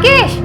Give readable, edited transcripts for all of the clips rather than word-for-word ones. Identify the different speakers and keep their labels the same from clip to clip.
Speaker 1: राकेश,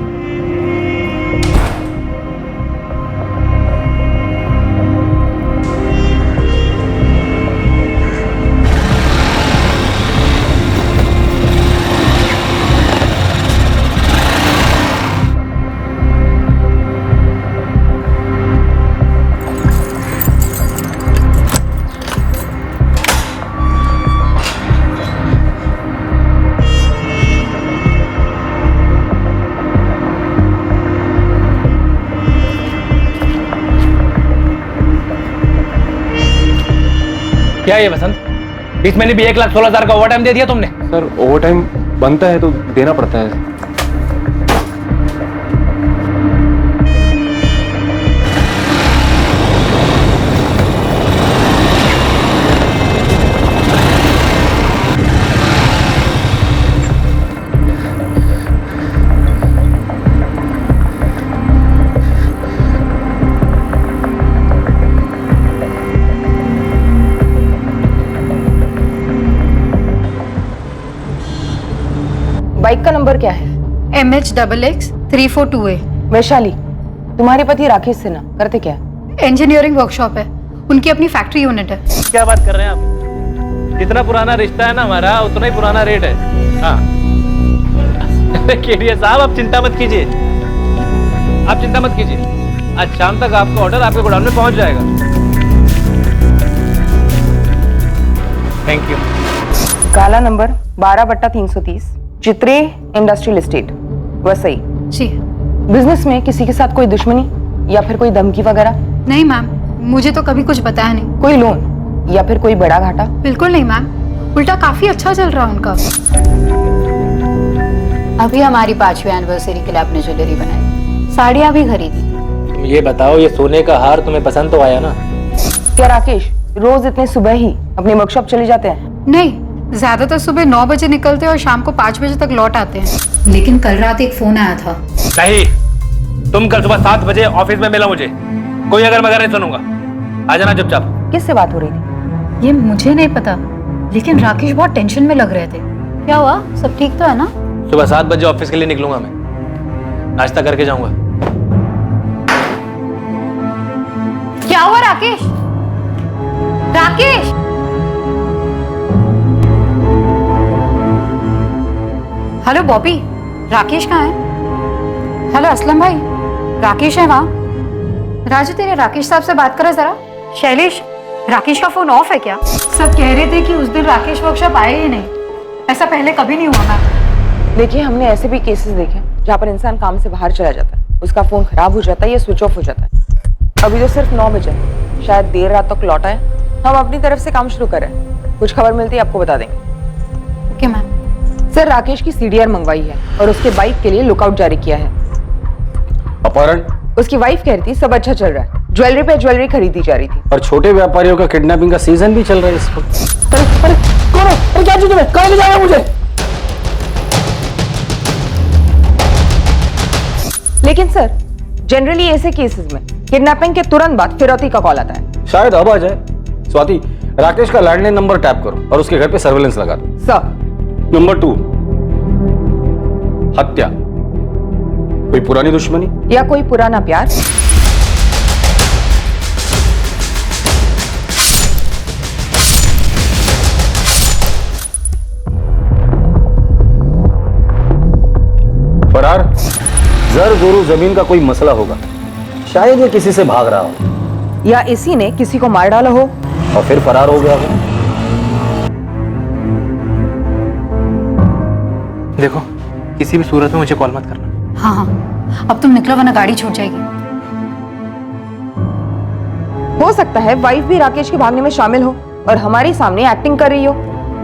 Speaker 2: क्या ये वसंत, बीच में भी 1,16,000 का ओवर टाइम दे दिया तुमने?
Speaker 3: सर ओवर टाइम बनता है तो देना पड़ता है।
Speaker 4: बाइक का नंबर क्या है?
Speaker 1: MH XX 342A।
Speaker 4: वैशाली, तुम्हारे पति राकेश सिन्हा करते क्या?
Speaker 1: इंजीनियरिंग वर्कशॉप है, उनकी अपनी फैक्ट्री यूनिट है।
Speaker 2: क्या बात कर रहे हैं आप? जितना पुराना रिश्ता है ना हमारा, उतना ही पुराना रेट है। हाँ केडिया साहब, आप चिंता मत कीजिए, आप चिंता मत कीजिए। आज शाम तक आपका ऑर्डर आपके गोडाउन में पहुंच जाएगा। Thank you.
Speaker 4: काला नंबर 12/330, चित्रे इंडस्ट्रियल एस्टेट, वसई।
Speaker 1: जी।
Speaker 4: बिजनेस में किसी के साथ कोई दुश्मनी या फिर कोई धमकी वगैरह?
Speaker 1: नहीं मैम, मुझे तो कभी कुछ बताया नहीं।
Speaker 4: कोई लोन या फिर कोई बड़ा घाटा?
Speaker 1: बिल्कुल नहीं मैम, उल्टा काफी अच्छा चल रहा उनका।
Speaker 5: अभी हमारी 5वीं एनिवर्सरी के लिए आपने ज्वेलरी बनाई, साड़ियाँ भी खरीदी।
Speaker 2: ये बताओ, ये सोने का हार तुम्हें पसंद तो आया ना?
Speaker 4: क्या राकेश रोज इतने सुबह ही अपने वर्कशॉप चले जाते हैं?
Speaker 1: नहीं, ज्यादातर सुबह 9 बजे निकलते हैं और शाम को 5 बजे तक लौट आते हैं।
Speaker 5: लेकिन कल रात एक फोन आया था।
Speaker 2: नहीं, तुम कल सुबह 7 बजे ऑफिस में मिलो मुझे। कोई अगर मगर नहीं सुनूंगा। आ जाना चुपचाप।
Speaker 4: किससे बात हो रही थी?
Speaker 5: ये मुझे नहीं पता, लेकिन राकेश बहुत टेंशन में लग रहे थे। क्या हुआ, सब ठीक तो है ना?
Speaker 2: सुबह 7 बजे ऑफिस के लिए निकलूंगा मैं, नाश्ता करके जाऊंगा।
Speaker 1: क्या हुआ राकेश? राकेश, हेलो बॉबी, राकेश कहाँ है? हेलो असलम भाई, राकेश है वहाँ? राजू, तेरे राकेश साहब से बात करो जरा। शैलेश, राकेश का फोन ऑफ है क्या? सब कह रहे थे कि उस दिन राकेश वर्कशॉप आए ही नहीं। ऐसा पहले कभी नहीं हुआ मैम।
Speaker 4: देखिए, हमने ऐसे भी केसेस देखे जहाँ पर इंसान काम से बाहर चला जाता है, उसका फोन खराब हो जाता है या स्विच ऑफ हो जाता है। अभी तो सिर्फ 9 बजे, शायद देर रात तक लौटा है। हम अपनी तरफ से काम शुरू करें, कुछ खबर मिलती है आपको बता देंगे।
Speaker 1: Okay ma'am.
Speaker 4: सर, राकेश की CDR मंगवाई है और उसके बाइक के लिए लुकआउट जारी किया है।
Speaker 3: अपहरण?
Speaker 4: उसकी वाइफ कह रही थी सब अच्छा चल रहा है, ज्वेलरी पे ज्वेलरी खरीदी जा रही थी।
Speaker 3: और छोटे व्यापारियों का किडनैपिंग का सीजन भी चल रहा है इस वक्त। अरे कौन है? अरे क्या चीज है? कहाँ ले जाएगा मुझे?
Speaker 4: लेकिन सर, जनरली ऐसे केसेस में किडनैपिंग के तुरंत बाद फिरौती का कॉल आता है।
Speaker 3: शायद अब आ जाए। स्वाति, राकेश का लैंडलाइन नंबर टैप करो और उसके घर पे सर्वेलेंस लगा दो।
Speaker 4: सर।
Speaker 3: नंबर 2, हत्या। कोई पुरानी दुश्मनी
Speaker 4: या कोई पुराना प्यार?
Speaker 3: फरार? जर जोरू जमीन का कोई मसला होगा, शायद ये किसी से भाग रहा हो,
Speaker 4: या इसी ने किसी को मार डाला हो
Speaker 3: और फिर फरार हो गया हो।
Speaker 2: देखो, किसी भी सूरत में मुझे कॉल मत करना।
Speaker 1: हाँ हाँ, अब तुम निकलो वरना गाड़ी छूट जाएगी।
Speaker 4: हो सकता है वाइफ भी राकेश के भागने में शामिल हो और हमारे सामने एक्टिंग कर रही हो।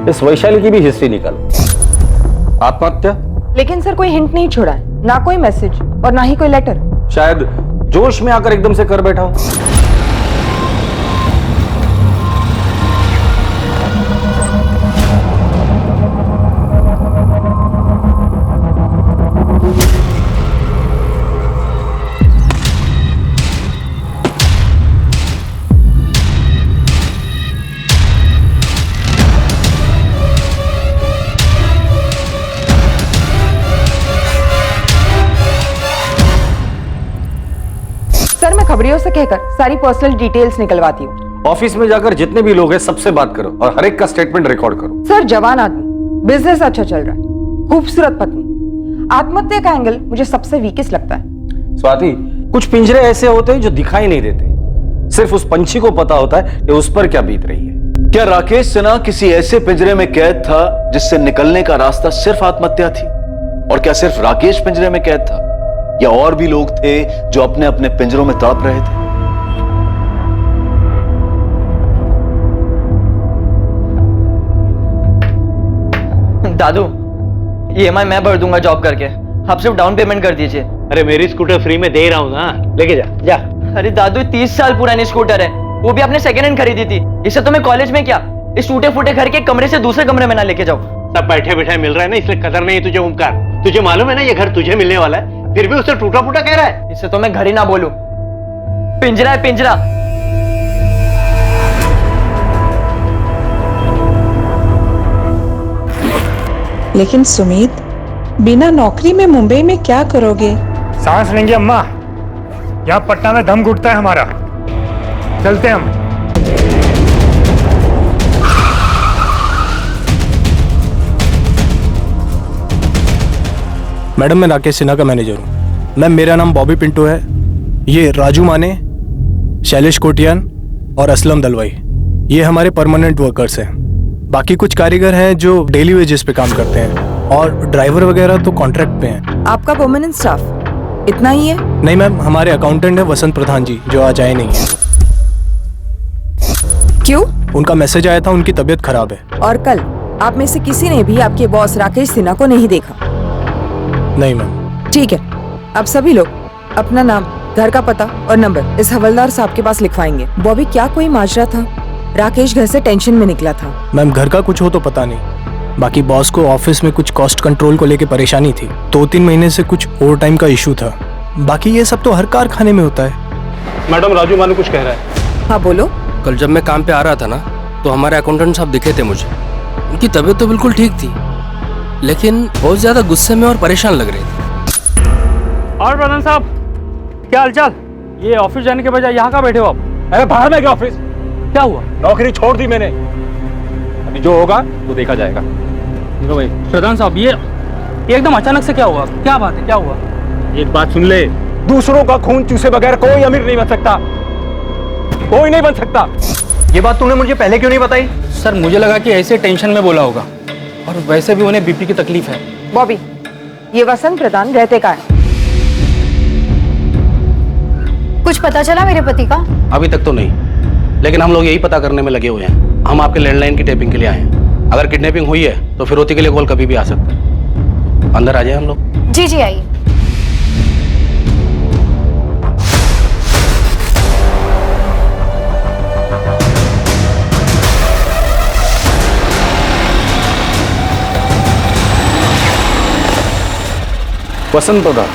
Speaker 3: इस वैशाली की भी हिस्ट्री निकालो। आत्महत्या?
Speaker 4: लेकिन सर, कोई हिंट नहीं छोड़ा है, ना कोई मैसेज और ना ही कोई लेटर।
Speaker 3: शायद जोश में आकर एकदम से कर बैठा हो।
Speaker 4: खबरियों से कहकर सारी पर्सनल डिटेल्स निकलवाती हूँ।
Speaker 3: ऑफिस में जाकर जितने भी लोग हैं सबसे बात करो और हर एक का स्टेटमेंट रिकॉर्ड करो।
Speaker 4: सर जवान आदमी, बिजनेस अच्छा चल रहा है, खूबसूरत पत्नी, आत्महत्या का एंगल मुझे सबसे वीकेस्ट लगता है।
Speaker 3: स्वाति, कुछ पिंजरे ऐसे होते हैं जो दिखाई नहीं देते, सिर्फ उस पंछी को पता होता है कि उस पर क्या बीत रही है।
Speaker 6: क्या राकेश सिन्हा किसी ऐसे पिंजरे में कैद था जिससे निकलने का रास्ता सिर्फ आत्महत्या थी? और क्या सिर्फ राकेश पिंजरे में कैद था या और भी लोग थे जो अपने अपने पिंजरों में तड़प रहे थे?
Speaker 7: दादू, EMI मैं भर दूंगा जॉब करके, आप सिर्फ डाउन पेमेंट कर दीजिए।
Speaker 2: अरे मेरी स्कूटर फ्री में दे रहा हूँ ना, लेके जा जा।
Speaker 7: अरे दादू, 30 साल पुरानी स्कूटर है, वो भी आपने सेकेंड हैंड खरीदी थी। इसे तो मैं कॉलेज में क्या इस टूटे फूटे घर के कमरे से दूसरे कमरे में ना लेके जाऊं।
Speaker 8: सब बैठे बैठे मिल रहा है ना, इसलिए कदर नहीं तुझे। ओमकार, तुझे मालूम है ना ये घर तुझे मिलने वाला है, फिर भी उसे टूटा फूटा कह रहा है।
Speaker 7: इसे तो मैं घर ही ना बोलूं, पिंजरा है पिंजरा।
Speaker 9: लेकिन सुमित, बिना नौकरी में मुंबई में क्या करोगे?
Speaker 10: सांस लेंगे अम्मा, यहाँ पटना में दम घुटता है हमारा। चलते हैं हम।
Speaker 11: मैडम, मैं राकेश सिन्हा का मैनेजर हूँ। मैम, मेरा नाम बॉबी पिंटू है। ये राजू माने, शैलेश कोटियान और असलम दलवाई, ये हमारे परमानेंट वर्कर्स हैं। बाकी कुछ कारीगर हैं जो डेली वेजेस पे काम करते हैं, और ड्राइवर वगैरह तो कॉन्ट्रैक्ट पे हैं।
Speaker 4: आपका परमानेंट स्टाफ इतना ही है?
Speaker 11: नहीं मैम, हमारे अकाउंटेंट है वसंत प्रधान जी, जो आज आए नहीं है।
Speaker 4: क्यों?
Speaker 11: उनका मैसेज आया था, उनकी तबीयत खराब है।
Speaker 4: और कल आप में से किसी ने भी आपके बॉस राकेश सिन्हा को नहीं देखा?
Speaker 11: नहीं मैम।
Speaker 4: ठीक है, अब सभी लोग अपना नाम, घर का पता और नंबर इस हवलदार साहब के पास लिखवाएंगे। बॉबी, क्या कोई माजरा था? राकेश घर से टेंशन में निकला था।
Speaker 11: मैम, घर का कुछ हो तो पता नहीं, बाकी बॉस को ऑफिस में कुछ कॉस्ट कंट्रोल को लेके परेशानी थी। 2-3 महीने से कुछ ओवर टाइम का इशू था। बाकी ये सब तो हर कारखाने में होता है।
Speaker 2: मैडम, राजू मानू कुछ कह रहा है।
Speaker 4: हाँ बोलो।
Speaker 12: कल जब मैं काम पे आ रहा था ना, तो हमारे अकाउंटेंट साहब दिखे थे मुझे। उनकी तबीयत तो बिल्कुल ठीक थी, लेकिन बहुत ज्यादा गुस्से में और परेशान लग रहे थे।
Speaker 2: और प्रधान साहब, क्या हालचाल? ये ऑफिस जाने के बजाय यहाँ का बैठे हो आप?
Speaker 3: अरे बाहर में क्या ऑफिस?
Speaker 2: क्या हुआ?
Speaker 3: नौकरी छोड़ दी मैंने, अभी जो होगा वो देखा जाएगा।
Speaker 2: भाई प्रधान साहब, ये एकदम अचानक से क्या हुआ? क्या बात है, क्या हुआ?
Speaker 3: एक बात सुन ले, दूसरों का खून चूसे बगैर कोई अमीर नहीं बन सकता, कोई नहीं बन सकता।
Speaker 2: ये बात तूने मुझे पहले क्यों नहीं बताई? सर, मुझे लगा कि ऐसे टेंशन में बोला होगा, और वैसे भी उन्हें बीपी की तकलीफ है।
Speaker 4: बॉबी, ये वसंत प्रधान रहते का है?
Speaker 1: कुछ पता चला मेरे पति का?
Speaker 2: अभी तक तो नहीं, लेकिन हम लोग यही पता करने में लगे हुए हैं। हम आपके लैंडलाइन की टेपिंग के लिए आए हैं। अगर किडनैपिंग हुई है तो फिरौती के लिए कॉल कभी भी आ सकता है। अंदर आ जाए हम लोग।
Speaker 1: जी जी आइए।
Speaker 3: वसंत प्रधान,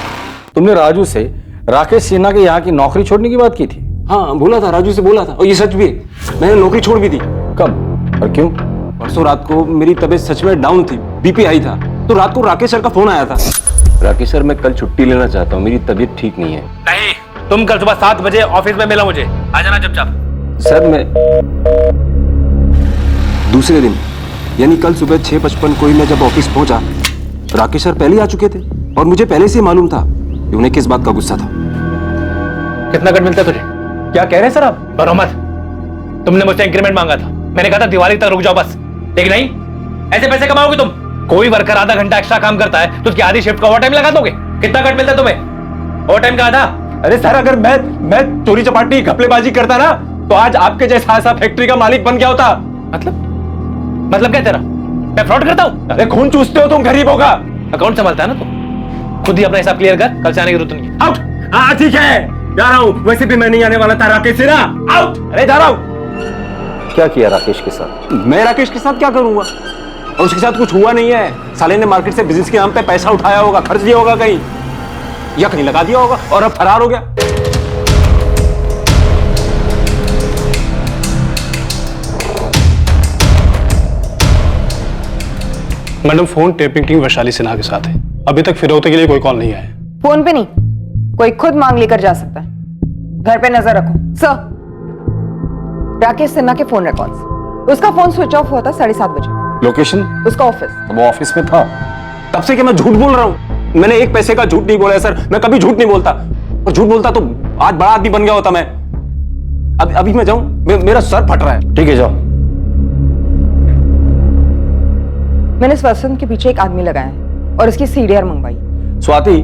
Speaker 3: तुमने राजू से राकेश सिन्हा के यहाँ की नौकरी छोड़ने की बात की थी?
Speaker 13: हाँ, बोला था, राजू से बोला था, और ये सच भी है। मैंने नौकरी छोड़ भी दी।
Speaker 3: कब और क्यों?
Speaker 13: परसों रात को मेरी तबीयत सच में डाउन थी, बीपी हाई था, तो रात को राकेश सर का फोन आया था।
Speaker 6: राकेश सर, मैं कल छुट्टी लेना चाहता हूँ, मेरी तबीयत ठीक नहीं है।
Speaker 2: नहीं, तुम कल सुबह 7 बजे ऑफिस में मिलो मुझे। आ जाना चुपचाप।
Speaker 13: सर, मैं दूसरे दिन यानी कल सुबह 6:55 को ही मैं जब ऑफिस पहुंचा, राकेश सर पहले ही आ चुके थे, और मुझे पहले से मालूम था कि उन्हें किस बात का गुस्सा था।
Speaker 2: कितना कट मिलता है तुझे?
Speaker 3: क्या कह रहे हैं सर आप?
Speaker 2: बनो मत। तुमने मुझसे इंक्रीमेंट मांगा था, मैंने कहा था दिवाली तक रुक जाओ बस, लेकिन नहीं। ऐसे पैसे कमाओगे तुम? कोई वर्कर आधा घंटा एक्स्ट्रा काम करता है तो उसकी आधी शिफ्ट का ओवर टाइम लगा दोगे? कितना कट मिलता है तुम्हें ओवर टाइम का आधा?
Speaker 13: अरे सर, अगर मैं चोरी चपाटी घपलेबाजी करता ना, तो आज आपके जैसा ऐसा फैक्ट्री का मालिक बन गया होता।
Speaker 2: मतलब क्या तेरा? मैं फ्रॉड करता हूँ?
Speaker 13: अरे खून चूसते हो तुम गरीबों का।
Speaker 2: अकाउंट संभालता है ना तू, खुद ही अपना हिसाब क्लियर कर, कल से आने की जरूरत नहीं।
Speaker 13: आउट। हाँ ठीक है, जा रहा हूँ। वैसे भी मैं नहीं आने वाला था राकेश सिन्हा। आउट। अरे जा रहा हूँ।
Speaker 3: क्या किया राकेश के साथ?
Speaker 13: मैं राकेश के साथ क्या करूंगा? और उसके साथ कुछ हुआ नहीं है। साले ने मार्केट से बिजनेस के नाम पे पैसा उठाया होगा, खर्च दिया होगा कहीं, या कहीं लगा दिया होगा, और अब फरार हो गया।
Speaker 10: Madam, phone tapping team Vaishali Sinha के साथ है। अभी तक फिरौती के लिए कोई कॉल नहीं आया।
Speaker 4: फोन पे नहीं, कोई खुद मांग लेकर जा सकता है। घर पे नजर रखो। सर, राकेश सिन्हा के फोन रिकॉर्ड्स, उसका फोन स्विच ऑफ हुआ था 7:30 बजे।
Speaker 3: लोकेशन?
Speaker 4: उसका ऑफिस।
Speaker 3: वो ऑफिस में था।
Speaker 13: तब से क्या मैं झूठ बोल रहा हूं? मैंने एक पैसे का झूठ नहीं बोला है सर, मैं कभी झूठ नहीं बोलता। और झूठ बोलता तो आज बड़ा आदमी बन गया होता मैं। अभी मैं जाऊं? मेरा सर फट रहा है।
Speaker 3: ठीक है, जाओ।
Speaker 4: मैंने इस वसंत के पीछे एक आदमी लगाया है और इसकी सीडीआर मंगवाई।
Speaker 3: स्वाति,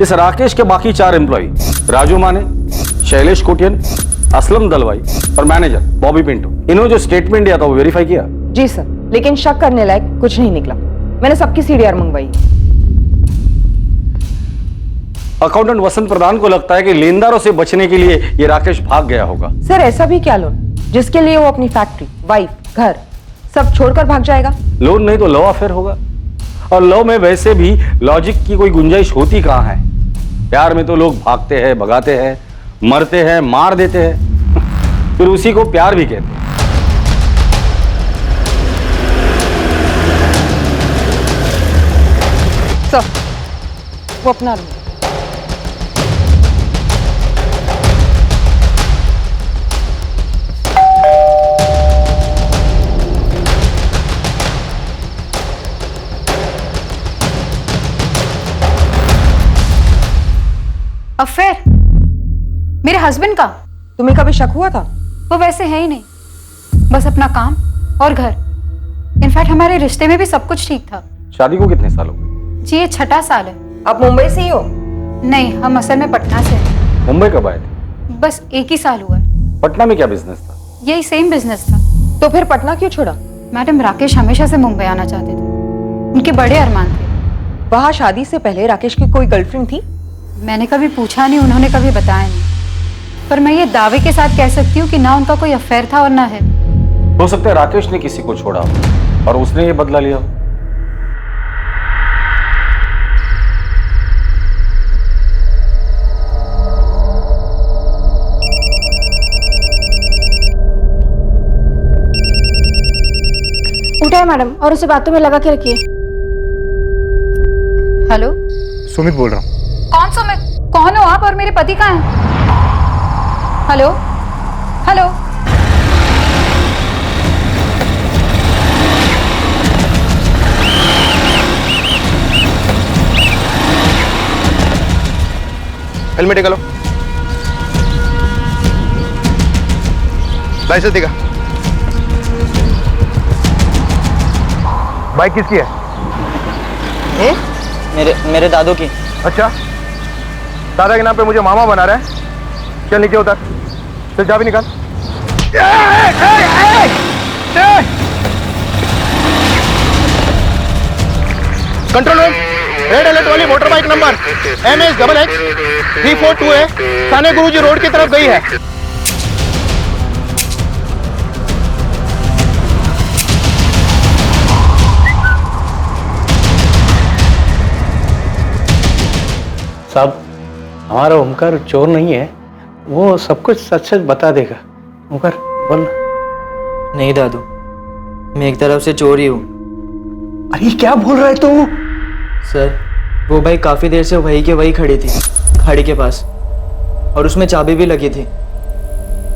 Speaker 3: इस राकेश के बाकी 4 एम्प्लॉय, राजू माने, शैलेश कोटियन, असलम दलवाई और मैनेजर बॉबी पिंटू, इन्होंने जो स्टेटमेंट दिया था वो वेरीफाई किया?
Speaker 4: जी सर, लेकिन शक करने लायक कुछ नहीं निकला। मैंने सबकी सीडीआर मंगवाई।
Speaker 3: अकाउंटेंट वसंत प्रधान को लगता है कि लेनदारों से बचने के लिए ये राकेश भाग गया होगा।
Speaker 4: सर, ऐसा भी क्या लोन जिसके लिए वो अपनी फैक्ट्री, वाइफ, घर सब छोड़कर भाग जाएगा?
Speaker 3: लोन नहीं तो लव अफेयर होगा। और लव में वैसे भी लॉजिक की कोई गुंजाइश होती कहां है? प्यार में तो लोग भागते हैं, भगाते हैं, मरते हैं, मार देते हैं, फिर उसी को प्यार भी कहते हैं।
Speaker 4: सर, वो अपना रूम।
Speaker 1: अफेयर मेरे हस्बैंड का?
Speaker 4: तुम्हें कभी शक हुआ था?
Speaker 1: वो वैसे है ही नहीं, बस अपना काम और घर। इनफैक्ट हमारे रिश्ते में भी सब कुछ ठीक था।
Speaker 3: शादी को कितने साल हो गए?
Speaker 1: जी, ये 6ठा साल है।
Speaker 4: आप मुंबई से ही हो?
Speaker 1: नहीं, हम असल में पटना से हैं।
Speaker 3: मुंबई कब आए थे?
Speaker 1: बस 1 ही साल हुआ है।
Speaker 3: पटना में क्या बिजनेस था?
Speaker 1: यही सेम बिजनेस था।
Speaker 4: तो फिर पटना क्यों छोड़ा?
Speaker 1: मैडम, राकेश हमेशा से मुंबई आना चाहते थे, उनके बड़े अरमान थे।
Speaker 4: वहां शादी से पहले राकेश की कोई गर्लफ्रेंड थी?
Speaker 1: मैंने कभी पूछा नहीं, उन्होंने कभी बताया नहीं, पर मैं ये दावे के साथ कह सकती हूँ कि ना उनका कोई अफेयर था और ना है।
Speaker 3: हो सकता है राकेश ने किसी को छोड़ा हो और उसने ये बदला लिया हो।
Speaker 5: उठाए मैडम और उसे बातों में लगा के रखिए।
Speaker 1: हेलो,
Speaker 10: सुमित बोल रहा हूँ।
Speaker 1: कौन सुमित? कौन हो आप और मेरे पति कहाँ हैं? हेलो हेलो,
Speaker 14: हेलमेट निकालो, लाइसेंस दिखा। बाइक किसकी है?
Speaker 7: मेरे दादू की।
Speaker 14: अच्छा, दादा के नाम पे मुझे मामा बना रहा है। चल नीचे उतर, चल चाबी निकाल। कंट्रोल रूम, रेड अलर्ट वाली motor bike number MH XX 342 है, साने गुरुजी रोड की तरफ गई है।
Speaker 8: साहब, हमारा ओमकार चोर नहीं है, वो सब कुछ सच सच बता देगा। ओमकार बोल।
Speaker 7: नहीं दादू, मैं एक तरफ से चोर ही हूँ।
Speaker 8: अरे क्या बोल रहा है तू?
Speaker 7: सर, वो बाइक काफी देर से वही के वही खड़ी थी, खाड़ी के पास, और उसमें चाबी भी लगी थी।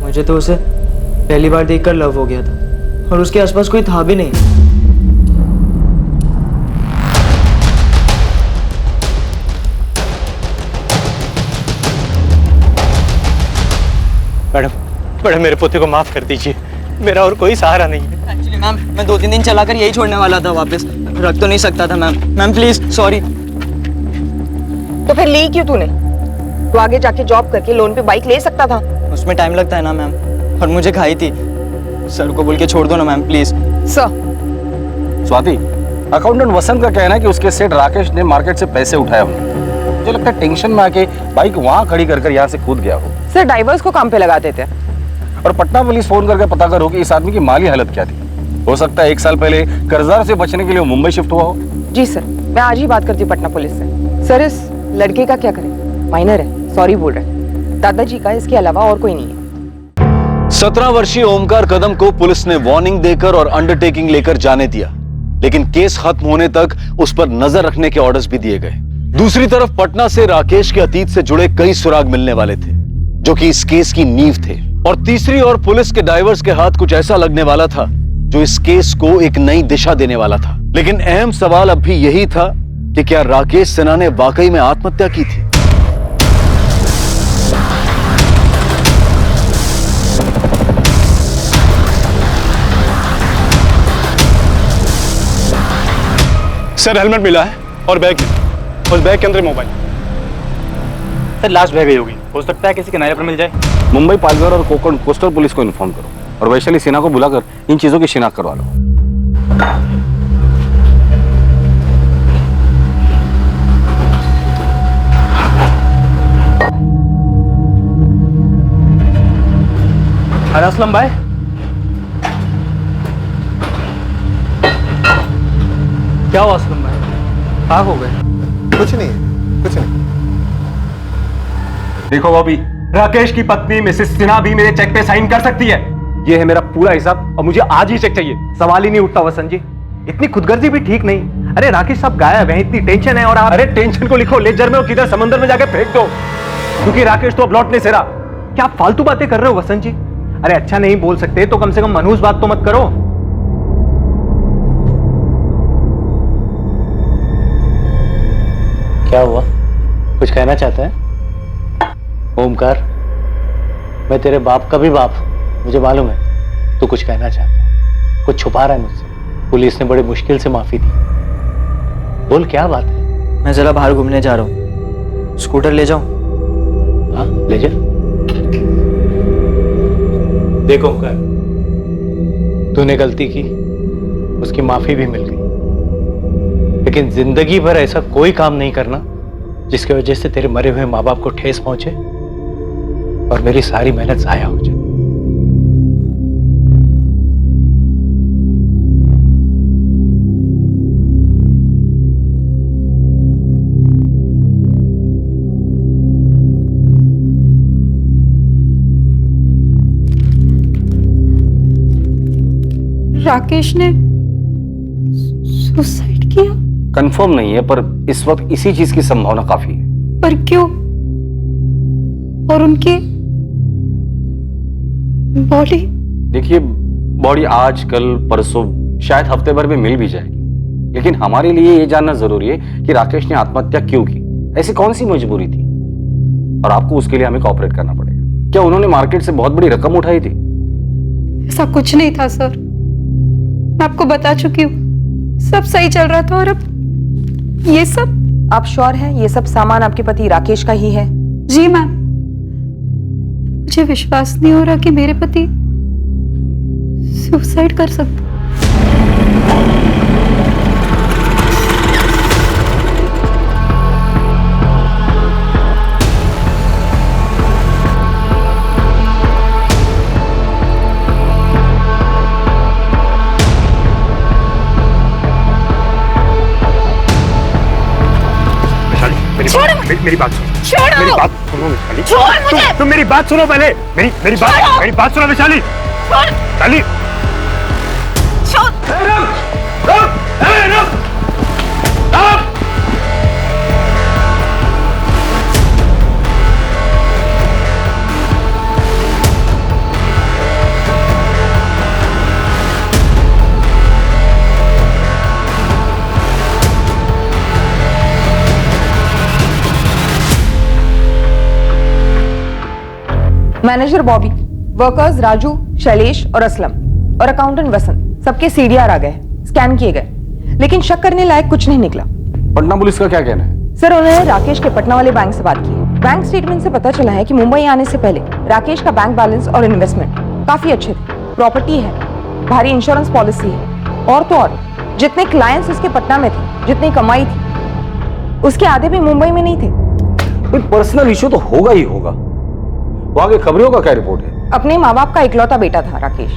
Speaker 7: मुझे तो उसे पहली बार देखकर लव हो गया था, और उसके आसपास कोई था भी नहीं।
Speaker 8: मैडम, मेरे पोते को माफ कर दीजिए, मेरा और कोई सहारा नहीं है।
Speaker 7: एक्चुअली मैम, मैं 2-3 दिन चलाकर यही छोड़ने वाला था, वापस रख तो नहीं सकता था मैम। Ma'am please, sorry.
Speaker 4: तो फिर ली क्यों तूने? तू आगे जाके जॉब करके लोन पे बाइक ले सकता था।
Speaker 7: उसमें टाइम लगता है ना मैम, और मुझे खाई थी। सर को बोल के छोड़ दो ना ma'am, please.
Speaker 4: Sir.
Speaker 3: Swati, accountant Vasant का कहना है कि उसके सेठ राकेश ने मार्केट से पैसे उठाए होंगे। मुझे लगता है टेंशन में आके बाइक वहां खड़ी कर यहाँ से कूद गया हो।
Speaker 4: सर, ड्राइवर्स को काम पे लगा देते।
Speaker 3: और पटना पुलिस फोन करके पता करो कि इस आदमी की माली हालत क्या थी। हो सकता है 1 साल पहले कर्जदार से बचने के लिए मुंबई शिफ्ट हुआ हो।
Speaker 4: जी सर, मैं आज ही बात करती हूँ पटना पुलिस से। सर, इस लड़के का क्या करें? माइनर है, सॉरी बोल रहे। दादाजी का इसके अलावा और कोई नहीं है।
Speaker 6: 17 वर्षीय ओमकार कदम को पुलिस ने वार्निंग देकर और अंडरटेकिंग लेकर जाने दिया, लेकिन केस खत्म होने तक उस पर नजर रखने के ऑर्डर्स भी दिए गए। दूसरी तरफ पटना से राकेश के अतीत से जुड़े कई सुराग मिलने वाले थे। जो कि इस केस की नींव थे, और तीसरी ओर पुलिस के डाइवर्स के हाथ कुछ ऐसा लगने वाला था जो इस केस को एक नई दिशा देने वाला था। लेकिन अहम सवाल अब भी यही था कि क्या राकेश सिन्हा ने वाकई में आत्महत्या की थी?
Speaker 11: सर हेलमेट मिला है और बैग भी, उस बैग के अंदर मोबाइल।
Speaker 3: सर लास्ट बैग होगी, हो सकता है किसी किनारे पर मिल जाए। मुंबई पालघर और कोकण कोस्टल पुलिस को इन्फॉर्म करो और वैशाली सेना को बुलाकर इन चीजों की शिनाख्त करवा लो।
Speaker 11: अरे असलम भाई, क्या हुआ असलम भाई, कहाँ हो गए?
Speaker 14: कुछ नहीं, कुछ नहीं।
Speaker 13: देखो बॉबी, राकेश की पत्नी मिसेस सिन्हा भी मेरे चेक पे साइन कर सकती है। ये है मेरा पूरा हिसाब और मुझे आज ही चेक चाहिए। सवाल ही नहीं उठता वसंत जी, इतनी खुदगर्जी भी ठीक नहीं। अरे राकेश साहब गायब है, इतनी टेंशन है और आप अरे टेंशन को लिखो लेजर में और किधर समंदर में जाके फेंक दो, क्योंकि राकेश तो अब लौट नहीं से रहा। क्या आप फालतू बातें कर रहे हो वसंत जी? अरे अच्छा नहीं बोल सकते तो कम से कम मनहूस बात तो मत करो।
Speaker 8: क्या हुआ, कुछ कहना चाहता है? ओमकार, मैं तेरे बाप का भी बाप, मुझे मालूम है तू कुछ कहना चाहता है, कुछ छुपा रहा है मुझसे। पुलिस ने बड़ी मुश्किल से माफी दी, बोल क्या बात है?
Speaker 7: मैं जरा बाहर घूमने जा रहा हूँ, स्कूटर ले जाऊं?
Speaker 8: हाँ ले जा। देखो ओमकार, तूने गलती की, उसकी माफी भी मिल गई, लेकिन जिंदगी भर ऐसा कोई काम नहीं करना जिसकी वजह से तेरे मरे हुए माँ बाप को ठेस पहुंचे और मेरी सारी मेहनत जाया हो जाए।
Speaker 1: राकेश ने सुसाइड किया?
Speaker 3: कंफर्म नहीं है, पर इस वक्त इसी चीज की संभावना काफी है।
Speaker 1: पर क्यों? और उनकी बॉडी?
Speaker 3: देखिए, बॉडी आज कल परसों शायद हफ्ते भर में मिल भी जाएगी, लेकिन हमारे लिए ये जानना जरूरी है कि राकेश ने आत्महत्या क्यों की, ऐसी कौन सी मजबूरी थी, और आपको उसके लिए हमें कोऑपरेट करना पड़ेगा। क्या उन्होंने मार्केट से बहुत बड़ी रकम उठाई थी?
Speaker 1: ऐसा कुछ नहीं था सर, मैं आपको बता चुकी हूँ, सब सही चल रहा था और अब ये सब।
Speaker 4: आप श्योर हैं ये सब सामान आपके पति राकेश का ही है?
Speaker 1: जी मैम, मुझे विश्वास नहीं हो रहा कि मेरे पति सुसाइड कर सकते।
Speaker 10: मेरी बात सुनो,
Speaker 1: छोड़ो!
Speaker 10: मेरी बात सुनो वैशाली,
Speaker 1: छोड़ मुझे!
Speaker 10: तुम मेरी बात सुनो पहले, मेरी बात सुनो वैशाली। वैशाली
Speaker 4: मैनेजर बॉबी, वर्कर्स राजू, शैलेश और असलम और अकाउंटेंट वसंत सबके सीडीआर आ गए, स्कैन किए गए, लेकिन शक करने लायक कुछ नहीं निकला।
Speaker 3: पटना पुलिस का क्या कहना है?
Speaker 4: सर, उन्होंने राकेश के पटना वाले बैंक से बात की। बैंक स्टेटमेंट से पता चला है कि मुंबई आने से पहले राकेश का बैंक बैलेंस और इन्वेस्टमेंट काफी अच्छे थे, प्रॉपर्टी है, भारी इंश्योरेंस पॉलिसी है, और तो और जितने क्लाइंट्स उसके पटना में थे, जितनी कमाई थी, उसके आधे भी मुंबई में नहीं थे।
Speaker 3: कोई पर्सनल इश्यू तो होगा ही होगा। वहां की खबरों का क्या रिपोर्ट है?
Speaker 4: अपने माँ बाप का इकलौता बेटा था राकेश।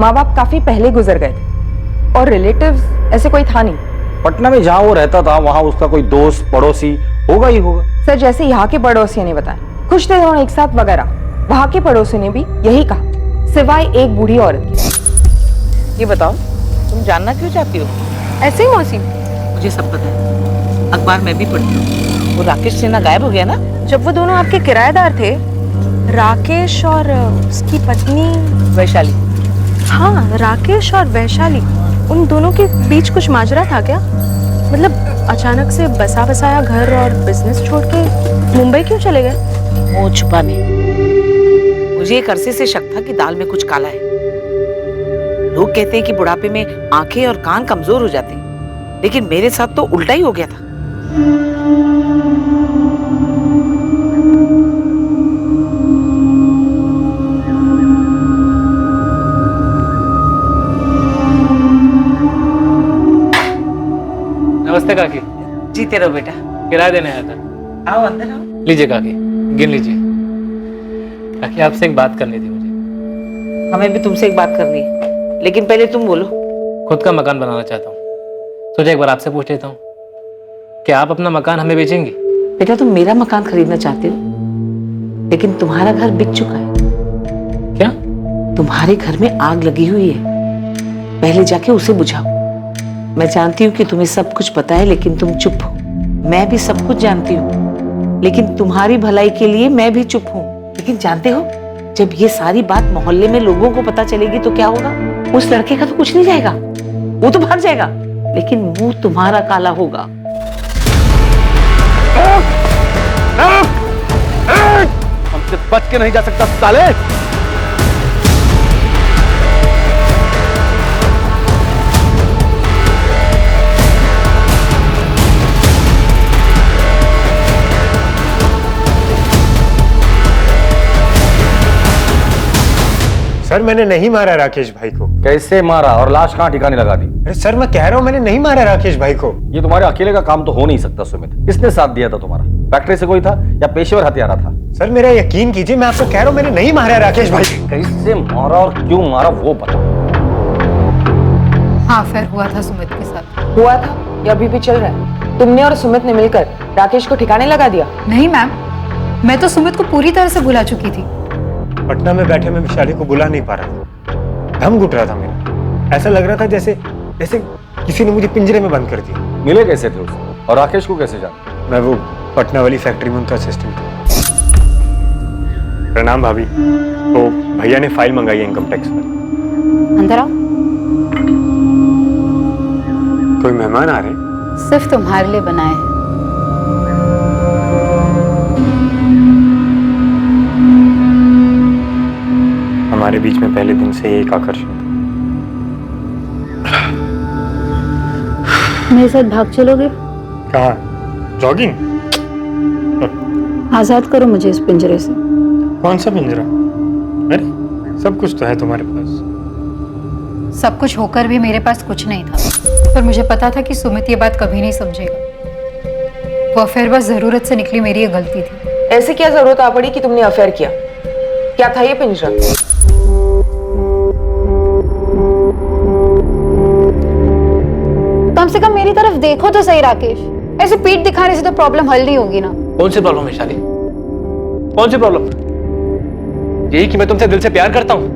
Speaker 4: माँ बाप काफी पहले गुजर गए थे और रिलेटिव्स ऐसे कोई था नहीं।
Speaker 3: पटना में जहां वो रहता था वहां उसका कोई दोस्त पड़ोसी होगा ही होगा।
Speaker 4: सर, जैसे यहाँ के पड़ोसियों ने बताया, खुश थे दोनों एक साथ वगैरह, वहां के पड़ोसियों ने भी यही कहा, सिवाय एक बूढ़ी औरत की।
Speaker 15: ये बताओ, तुम जानना क्यों चाहती हो?
Speaker 4: ऐसे ही मौसी,
Speaker 15: मुझे सब पता है, अखबार में भी पढ़ती हूँ। वो राकेश सिन्हा गायब हो गया ना?
Speaker 4: जब वो दोनों आपके किराएदार थे, राकेश और उसकी पत्नी वैशाली। हाँ, राकेश और वैशाली, उन दोनों के बीच कुछ माजरा था क्या? मतलब अचानक से बसा बसाया घर और बिजनेस छोड़ के मुंबई क्यों चले गए?
Speaker 15: मुंह छुपाने। मुझे एक अरसे से शक था कि दाल में कुछ काला है। लोग कहते हैं कि बुढ़ापे में आंखें और कान कमजोर हो जाते हैं, लेकिन मेरे साथ तो उल्टा ही हो गया था।
Speaker 2: नमस्ते काकी।
Speaker 15: जीते रहो बेटा।
Speaker 2: किराया देने आया था।
Speaker 15: आओ अंदर आओ।
Speaker 2: लीजिए काकी, गिन लीजिए। काकी आपसे एक बात करनी थी मुझे।
Speaker 15: हमें भी तुमसे एक बात करनी है, लेकिन पहले तुम बोलो।
Speaker 2: खुद का मकान बनाना चाहता हूँ, सोचा एक बार आपसे पूछ लेता हूँ, क्या आप अपना मकान हमें बेचेंगी?
Speaker 15: बेटा तुम मेरा मकान खरीदना चाहते हो, लेकिन तुम्हारा घर बिक चुका है।
Speaker 2: क्या?
Speaker 15: तुम्हारे घर में आग लगी हुई है, पहले जाके उसे बुझाओ। मैं जानती हूँ कि तुम्हें सब कुछ पता है, लेकिन तुम चुप हो। मैं भी सब कुछ जानती हूँ, लेकिन तुम्हारी भलाई के लिए मैं भी चुप हूँ। लेकिन जानते हो, जब ये सारी बात मोहल्ले में लोगों को पता चलेगी तो क्या होगा? उस लड़के का तो कुछ नहीं जाएगा, वो तो भाग जाएगा, लेकिन मुंह तुम्हारा काला होगा।
Speaker 6: हमसे बच के नहीं जा सकता साले।
Speaker 10: सर मैंने नहीं मारा राकेश भाई को।
Speaker 3: कैसे मारा और लाश कहाँ ठिकाने लगा दी?
Speaker 10: अरे सर मैं कह रहा हूँ मैंने नहीं मारा राकेश भाई को।
Speaker 3: ये तुम्हारे अकेले का काम तो हो नहीं सकता सुमित। किसने साथ दिया था तुम्हारा? फैक्ट्री से कोई था या पेशेवर हत्यारा था?
Speaker 10: सर मेरा यकीन कीजिए, मैं आपको कह रहा हूँ मैंने नहीं मारा राकेश भाई।
Speaker 3: कैसे मारा और क्यों मारा वो बताओ।
Speaker 1: हाँ, अफेयर हुआ था सुमित के साथ।
Speaker 4: हुआ था या अभी भी चल रहा है? तुमने और सुमित ने मिलकर राकेश को ठिकाने लगा दिया?
Speaker 1: नहीं मैम, मैं तो सुमित को पूरी तरह से भुला चुकी थी।
Speaker 10: पटना में बैठे मैं वैशाली को बुला नहीं पा रहा था, दम घुट रहा था मेरा। ऐसा लग रहा था जैसे किसी ने मुझे पिंजरे में बंद कर दिया।
Speaker 3: मिले कैसे थे उसे और राकेश को कैसे जाना?
Speaker 10: मैं वो पटना वाली फैक्ट्री में उनका असिस्टेंट था। प्रणाम भाभी। तो भैया ने फाइल मंगाई है इनकम टैक्स पर।
Speaker 1: अंदर आओ।
Speaker 10: कोई मेहमान आ रहे हैं?
Speaker 1: सिर्फ तुम्हारे लिए बनाए हैं।
Speaker 10: हमारे बीच में पहले दिन से एक आकर्षण था।
Speaker 5: मेरे साथ भाग चलोगे?
Speaker 10: कहाँ? जॉगिंग?
Speaker 5: आजाद करो मुझे इस पिंजरे से।
Speaker 10: कौन सा पिंजरा? अरे सब कुछ तो है तुम्हारे पास।
Speaker 1: सब कुछ होकर भी मेरे पास कुछ नहीं था, पर मुझे पता था कि सुमित ये बात कभी नहीं समझेगा। वो अफेयर बस जरूरत से निकली, मेरी ये गलती थी।
Speaker 4: ऐसे क्या जरूरत आ पड़ी कि तुमने अफेयर किया? क्या था ये पिंजरा?
Speaker 1: कम से कम मेरी तरफ देखो तो सही राकेश। ऐसे पीठ दिखाने से तो प्रॉब्लम हल नहीं होगी ना।
Speaker 2: कौन सी प्रॉब्लम है शाली? कौन सी प्रॉब्लम? यही कि मैं तुमसे दिल से प्यार करता हूँ,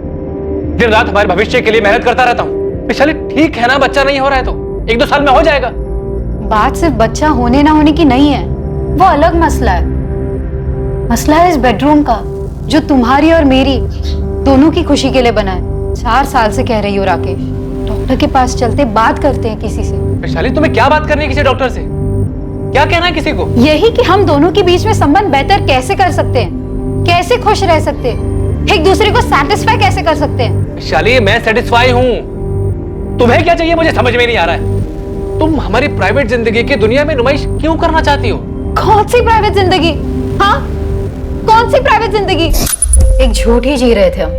Speaker 2: दिन रात हमारे भविष्य के लिए मेहनत करता रहता हूँ। वैशाली ठीक है ना, बच्चा नहीं हो रहा है तो 1-2 साल में हो जाएगा।
Speaker 1: बात सिर्फ बच्चा होने ना होने की नहीं है, वो अलग मसला है। मसला है इस बेडरूम का, जो तुम्हारी और मेरी दोनों की खुशी के लिए बना है। 4 साल से कह रही हो राकेश, डॉक्टर के पास चलते बात करते हैं किसी से।
Speaker 2: वैशाली तुम्हें क्या बात करनी है किसी डॉक्टर से? क्या कहना है किसी को?
Speaker 1: यही कि हम दोनों के बीच में संबंध बेहतर कैसे कर सकते हैं, कैसे खुश रह सकते हैं, एक दूसरे को सेटिस्फाई कैसे कर सकते हैं।
Speaker 2: वैशाली मैं सेटिस्फाई हूँ, तुम्हें क्या चाहिए मुझे समझ में नहीं आ रहा है। तुम हमारी प्राइवेट जिंदगी की दुनिया में नुमाइश क्यों करना चाहती हो?
Speaker 1: कौन सी प्राइवेट जिंदगी? हाँ, कौन सी प्राइवेट जिंदगी? एक झूठ ही जी रहे थे हम,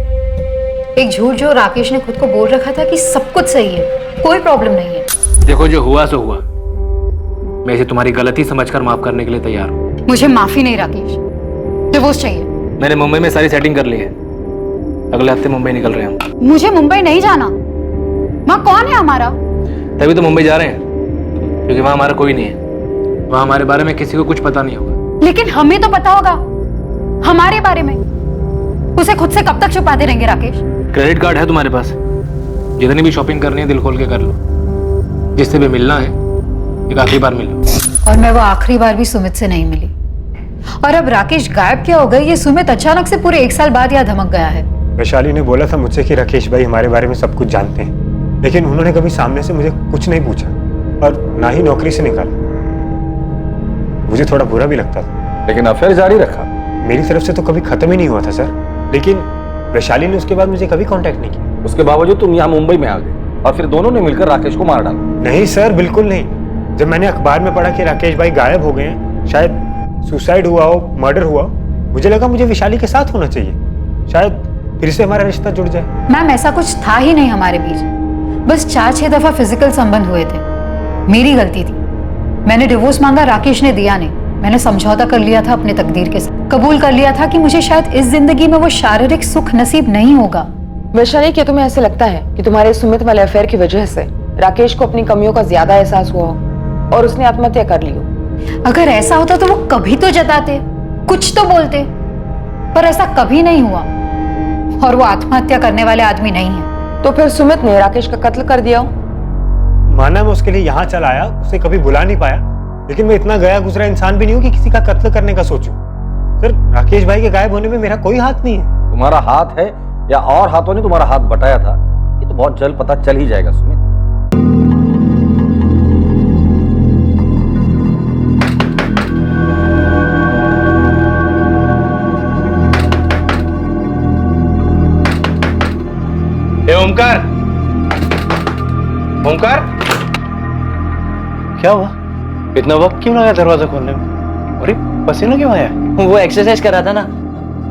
Speaker 1: एक झूठ जो राकेश ने खुद को बोल रखा था कि सब कुछ सही है, कोई प्रॉब्लम नहीं है।
Speaker 2: देखो जो हुआ सो हुआ, मैं इसे तुम्हारी गलती समझकर माफ करने के लिए तैयार हूँ।
Speaker 1: मुझे माफी नहीं राकेश, डिवोर्स चाहिए।
Speaker 2: मैंने मुंबई में सारी सेटिंग कर ली है, अगले हफ्ते मुंबई निकल रहे हैं।
Speaker 1: मुझे मुंबई नहीं जाना। वहाँ कौन है हमारा?
Speaker 2: तभी तो मुंबई जा रहे हैं, क्योंकि वहाँ हमारा कोई नहीं है। वहाँ हमारे बारे में किसी को कुछ पता नहीं होगा।
Speaker 1: लेकिन हमें तो पता होगा हमारे बारे में। उसे खुद से कब तक छुपाते रहेंगे राकेश?
Speaker 2: क्रेडिट कार्ड है तुम्हारे पास, जितनी भी शॉपिंग करनी है दिल खोल के कर लो। जिससे भी मिलना है एक आखिरी बार मिलो।
Speaker 1: और मैं वो आखिरी बार भी सुमित से नहीं मिली।
Speaker 5: और अब राकेश गायब क्या हो गए ये सुमित अचानक से पूरे 1 साल बाद यहाँ धमक गया है।
Speaker 10: वैशाली ने बोला था मुझसे कि राकेश भाई हमारे बारे में सब कुछ जानते हैं, लेकिन उन्होंने कभी सामने से मुझे कुछ नहीं पूछा और ना ही नौकरी से निकाला। मुझे थोड़ा बुरा भी लगता था,
Speaker 3: लेकिन अफेयर जारी रखा।
Speaker 10: मेरी तरफ से तो कभी खत्म ही नहीं हुआ था सर, लेकिन वैशाली ने उसके बाद मुझे कभी कांटेक्ट नहीं किया।
Speaker 3: उसके बावजूद तुम यहाँ मुंबई में आ गए और फिर दोनों ने मिलकर राकेश को मार डाला।
Speaker 10: नहीं सर, बिल्कुल नहीं। जब मैंने अखबार में पढ़ा कि राकेश भाई गायब हो गए हैं, शायद सुसाइड हुआ हो, मर्डर हुआ, मुझे लगा मुझे वैशाली के साथ होना चाहिए, शायद फिर से हमारा रिश्ता जुड़ जाए।
Speaker 5: मैम ऐसा कुछ था ही नहीं हमारे बीच, बस 4-6 दफा फिजिकल संबंध हुए थे। मेरी गलती थी, मैंने डिवोर्स मांगा, राकेश ने दिया नहीं। मैंने समझौता कर लिया था अपने तकदीर के साथ, कबूल कर लिया था कि मुझे शायद इस जिंदगी में वो शारीरिक सुख नसीब नहीं होगा।
Speaker 4: वैशाली, क्या तुम्हें ऐसे लगता है कि तुम्हारे सुमित वाले अफेयर की वजह से राकेश को अपनी कमियों का ज्यादा एहसास हुआ और उसने आत्महत्या कर ली हो?
Speaker 5: अगर ऐसा होता तो वो कभी तो जताते, कुछ तो बोलते, पर ऐसा कभी नहीं हुआ और वो आत्महत्या करने वाले आदमी नहीं है।
Speaker 4: तो फिर सुमित ने राकेश का कत्ल कर दिया हो?
Speaker 10: माना मैं उसके लिए यहाँ चला आया, उसे कभी बुला नहीं पाया, लेकिन मैं इतना गया गुजरा इंसान भी नहीं हूँ कि किसी का कत्ल करने का सोचूं। सर, राकेश भाई के गायब होने में मेरा कोई हाथ नहीं है।
Speaker 3: तुम्हारा हाथ है या और हाथों ने तुम्हारा हाथ बटाया था, ये तो बहुत जल्द पता चल ही जाएगा सुमित।
Speaker 2: ओमकार, ओमकार,
Speaker 8: क्या हुआ? इतना वक्त क्यों लगा दरवाजा खोलने में? अरे पसीना क्यों आया?
Speaker 7: वो एक्सरसाइज कर रहा था ना,